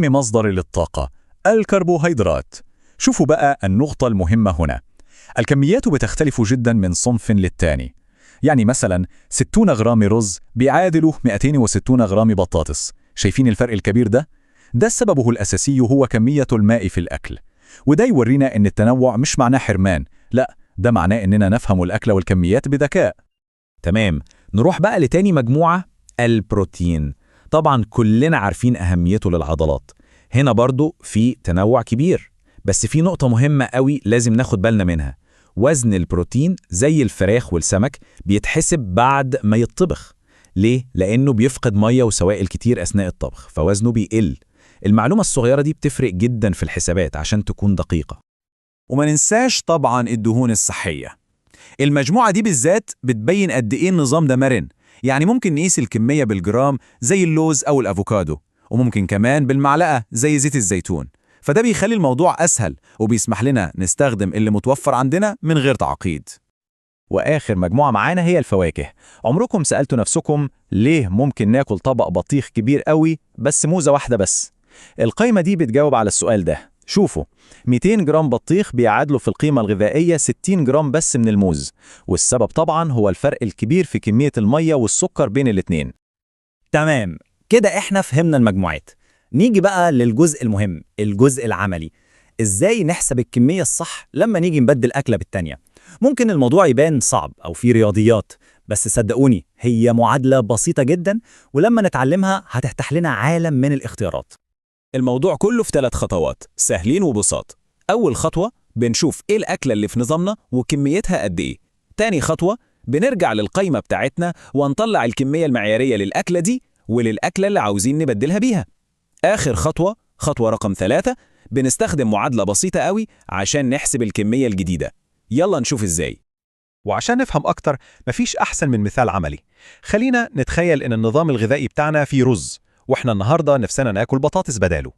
مصدر للطاقة الكربوهيدرات. شوفوا بقى النقطة المهمة هنا، الكميات بتختلف جدا من صنف للتاني. يعني مثلا 60 غرام رز بيعادلوا 260 غرام بطاطس. شايفين الفرق الكبير ده؟ ده سببه الأساسي هو كمية الماء في الأكل. وده يورينا إن التنوع مش معناه حرمان، لا، ده معناه إننا نفهم الأكل والكميات بذكاء. تمام، نروح بقى لتاني مجموعة، البروتين. طبعا كلنا عارفين أهميته للعضلات. هنا برضو في تنوع كبير، بس في نقطة مهمة قوي لازم ناخد بالنا منها. وزن البروتين زي الفراخ والسمك بيتحسب بعد ما يتطبخ. ليه؟ لأنه بيفقد مية وسوائل كتير أثناء الطبخ، فوزنه بيقل. المعلومة الصغيرة دي بتفرق جدا في الحسابات عشان تكون دقيقة. وما ننساش طبعا الدهون الصحية. المجموعة دي بالذات بتبين قد إيه النظام ده مرن. يعني ممكن نقيس الكمية بالجرام زي اللوز أو الأفوكادو، وممكن كمان بالمعلقة زي زيت الزيتون. فده بيخلي الموضوع أسهل وبيسمح لنا نستخدم اللي متوفر عندنا من غير تعقيد. وآخر مجموعة معانا هي الفواكه. عمركم سألتوا نفسكم ليه ممكن ناكل طبق بطيخ كبير قوي بس موزة واحدة بس؟ القائمة دي بتجاوب على السؤال ده. شوفوا، 200 جرام بطيخ بيعادلوا في القيمة الغذائية 60 جرام بس من الموز، والسبب طبعا هو الفرق الكبير في كمية المية والسكر بين الاتنين. تمام، كده احنا فهمنا المجموعات. نيجي بقى للجزء المهم، الجزء العملي. ازاي نحسب الكمية الصح لما نيجي نبدل أكلة بالتانية؟ ممكن الموضوع يبان صعب أو فيه رياضيات، بس صدقوني هي معادلة بسيطة جدا، ولما نتعلمها هتفتح لنا عالم من الاختيارات. الموضوع كله في 3 خطوات سهلين وبساط. أول خطوة بنشوف إيه الأكلة اللي في نظامنا وكميتها قد إيه. تاني خطوة بنرجع للقائمة بتاعتنا ونطلع الكمية المعيارية للأكلة دي وللأكلة اللي عاوزين نبدلها بيها. آخر خطوة، خطوة رقم 3، بنستخدم معادلة بسيطة قوي عشان نحسب الكمية الجديدة. يلا نشوف إزاي. وعشان نفهم أكتر مفيش أحسن من مثال عملي. خلينا نتخيل إن النظام الغذائي بتاعنا فيه رز، وإحنا النهاردة نفسنا ناكل بطاطس بداله.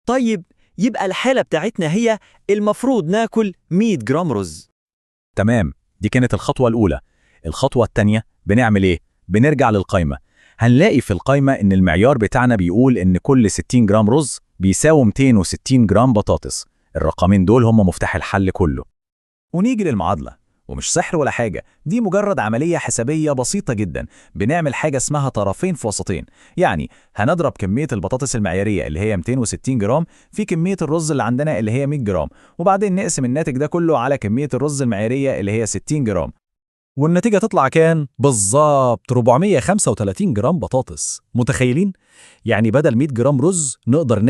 طيب، يبقى الحالة بتاعتنا هي المفروض ناكل 100 جرام رز. تمام، دي كانت الخطوة الأولى. الخطوة التانية بنعمل إيه؟ بنرجع للقائمة. هنلاقي في القائمة إن المعيار بتاعنا بيقول إن كل 60 جرام رز بيساوي 260 جرام بطاطس. الرقمين دول هم مفتاح الحل كله. ونيجي للمعادلة، ومش سحر ولا حاجة، دي مجرد عملية حسابية بسيطة جدا. بنعمل حاجة اسمها طرفين في وسطين. يعني هنضرب كمية البطاطس المعيارية اللي هي 260 جرام في كمية الرز اللي عندنا اللي هي 100 جرام، وبعدين نقسم الناتج ده كله على كمية الرز المعيارية اللي هي 60 جرام. والنتيجة تطلع كان بالظبط 435 جرام بطاطس. متخيلين؟ يعني بدل 100 جرام رز نقدر ناكل